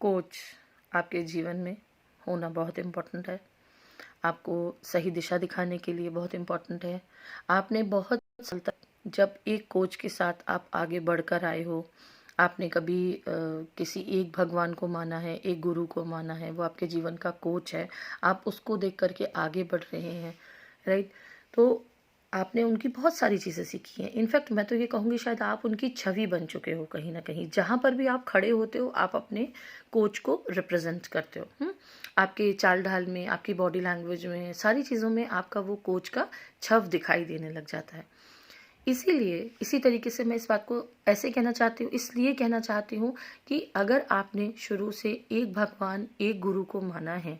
Coach आपके जीवन में होना बहुत इम्पोर्टेंट है। आपको सही दिशा दिखाने के लिए बहुत इम्पोर्टेंट है। आपने बहुत साल तक जब एक कोच के साथ आप आगे बढ़कर आए हो, आपने कभी किसी एक भगवान को माना है, एक गुरु को माना है, वो आपके जीवन का कोच है, आप उसको देख करके आगे बढ़ रहे हैं, राइट। तो आपने उनकी बहुत सारी चीज़ें सीखी हैं। इनफैक्ट मैं तो ये कहूँगी शायद आप उनकी छवि बन चुके हो कहीं ना कहीं। जहाँ पर भी आप खड़े होते हो आप अपने कोच को रिप्रेजेंट करते हो। आपके चाल ढाल में, आपकी बॉडी लैंग्वेज में, सारी चीज़ों में आपका वो कोच का छव दिखाई देने लग जाता है। इसीलिए इसी तरीके से मैं इस बात को ऐसे कहना चाहती हूँ, इसलिए कहना चाहती हूँ कि अगर आपने शुरू से एक भगवान, एक गुरु को माना है,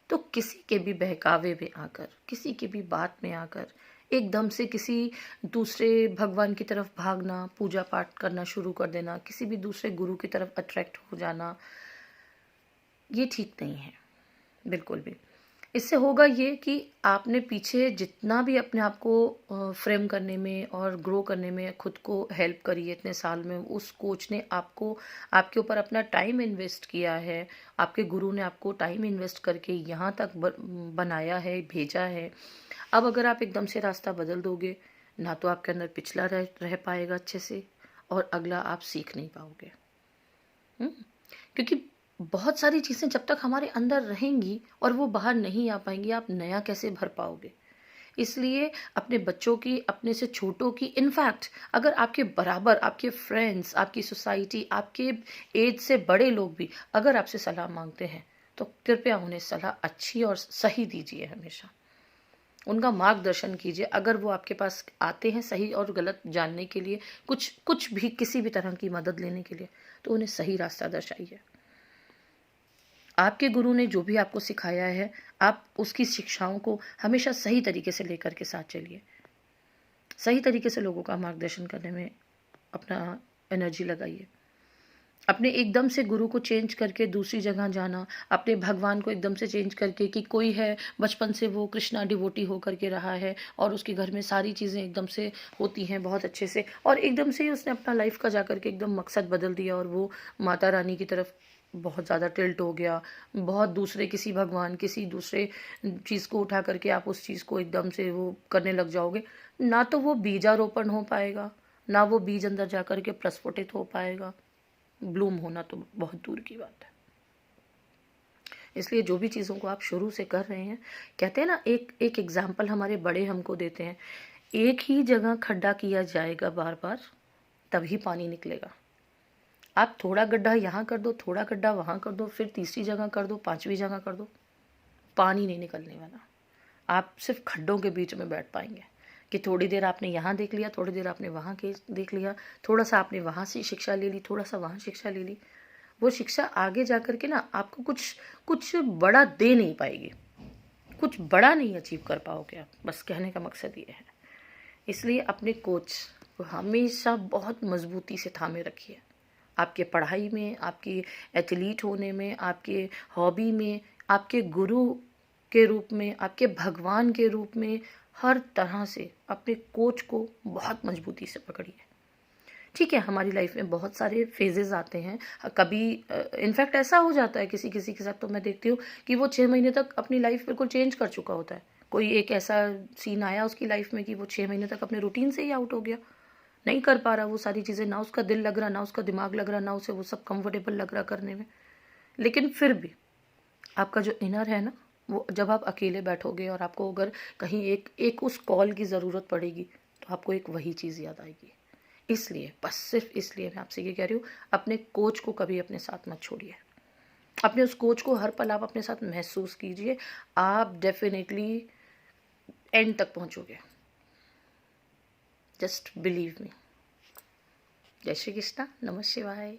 तो किसी के भी बहकावे में आकर, किसी की भी बात में आकर एकदम से किसी दूसरे भगवान की तरफ भागना, पूजा पाठ करना शुरू कर देना, किसी भी दूसरे गुरु की तरफ अट्रैक्ट हो जाना, ये ठीक नहीं है बिल्कुल भी। इससे होगा ये कि आपने पीछे जितना भी अपने आप को फ्रेम करने में और ग्रो करने में खुद को हेल्प करी है इतने साल में, उस कोच ने आपको, आपके ऊपर अपना टाइम इन्वेस्ट किया है, आपके गुरु ने आपको टाइम इन्वेस्ट करके यहाँ तक बनाया है, भेजा है। अब अगर आप एकदम से रास्ता बदल दोगे, ना तो आपके अंदर पिछला रह पाएगा अच्छे से, और अगला आप सीख नहीं पाओगे। क्योंकि बहुत सारी चीज़ें जब तक हमारे अंदर रहेंगी और वो बाहर नहीं आ पाएंगी, आप नया कैसे भर पाओगे। इसलिए अपने बच्चों की, अपने से छोटों की, इनफैक्ट अगर आपके बराबर, आपके फ्रेंड्स, आपकी सोसाइटी, आपके एज से बड़े लोग भी अगर आपसे सलाह मांगते हैं, तो कृपया उन्हें सलाह अच्छी और सही दीजिए। हमेशा उनका मार्गदर्शन कीजिए। अगर वो आपके पास आते हैं सही और गलत जानने के लिए, कुछ भी, किसी भी तरह की मदद लेने के लिए, तो उन्हें सही रास्ता दर्शाइए। आपके गुरु ने जो भी आपको सिखाया है, आप उसकी शिक्षाओं को हमेशा सही तरीके से लेकर के साथ चलिए। सही तरीके से लोगों का मार्गदर्शन करने में अपना एनर्जी लगाइए। अपने एकदम से गुरु को चेंज करके दूसरी जगह जाना, अपने भगवान को एकदम से चेंज करके कि कोई है बचपन से वो कृष्णा डिवोटी हो करके रहा है और उसके घर में सारी चीज़ें एकदम से होती हैं बहुत अच्छे से, और एकदम से ही उसने अपना लाइफ का जा करके एकदम मकसद बदल दिया और वो माता रानी की तरफ बहुत ज़्यादा टिल्ट हो गया। बहुत दूसरे किसी भगवान, किसी दूसरे चीज़ को उठा करके आप उस चीज़ को एकदम से वो करने लग जाओगे, ना तो वो बीजारोपण हो पाएगा, ना वो बीज अंदर जा करके प्रस्फुटित हो पाएगा। ब्लूम होना तो बहुत दूर की बात है। इसलिए जो भी चीज़ों को आप शुरू से कर रहे हैं, कहते हैं ना, एक एग्जाम्पल हमारे बड़े हमको देते हैं, एक ही जगह खड्डा किया जाएगा बार बार, तभी पानी निकलेगा। आप थोड़ा गड्ढा यहाँ कर दो, थोड़ा गड्ढा वहाँ कर दो, फिर तीसरी जगह कर दो, पांचवी जगह कर दो, पानी नहीं निकलने वाला। आप सिर्फ खड्डों के बीच में बैठ पाएंगे कि थोड़ी देर आपने यहाँ देख लिया, थोड़ी देर आपने वहाँ के देख लिया, थोड़ा सा आपने वहाँ से शिक्षा ले ली, थोड़ा सा वहाँ शिक्षा ले ली। वो शिक्षा आगे जा कर के ना आपको कुछ बड़ा दे नहीं पाएगी, कुछ बड़ा नहीं अचीव कर पाओगे आप। बस कहने का मकसद ये है। इसलिए अपने कोच को हमेशा बहुत मजबूती से थामे रखिए। आपके पढ़ाई में, आपकी एथलीट होने में, आपके हॉबी में, आपके गुरु के रूप में, आपके भगवान के रूप में, हर तरह से अपने कोच को बहुत मजबूती से पकड़िए। ठीक है, हमारी लाइफ में बहुत सारे फेजेस आते हैं। कभी इनफैक्ट ऐसा हो जाता है किसी किसी के साथ, तो मैं देखती हूँ कि वो 6 महीने तक अपनी लाइफ बिल्कुल चेंज कर चुका होता है। कोई एक ऐसा सीन आया उसकी लाइफ में कि वो 6 महीने तक अपने रूटीन से ही आउट हो गया, नहीं कर पा रहा वो सारी चीज़ें, ना उसका दिल लग रहा, ना उसका दिमाग लग रहा, ना उसे वो सब कंफर्टेबल लग रहा करने में। लेकिन फिर भी आपका जो इनर है ना, वो जब आप अकेले बैठोगे और आपको अगर कहीं एक उस कॉल की ज़रूरत पड़ेगी, तो आपको एक वही चीज़ याद आएगी। इसलिए, बस सिर्फ इसलिए मैं आपसे ये कह रही हूँ, अपने कोच को कभी अपने साथ मत छोड़िए। अपने उस कोच को हर पल आप अपने साथ महसूस कीजिए। आप डेफिनेटली एंड तक पहुँचोगे। Just believe me. जय श्री कृष्णा। नमः शिवाय।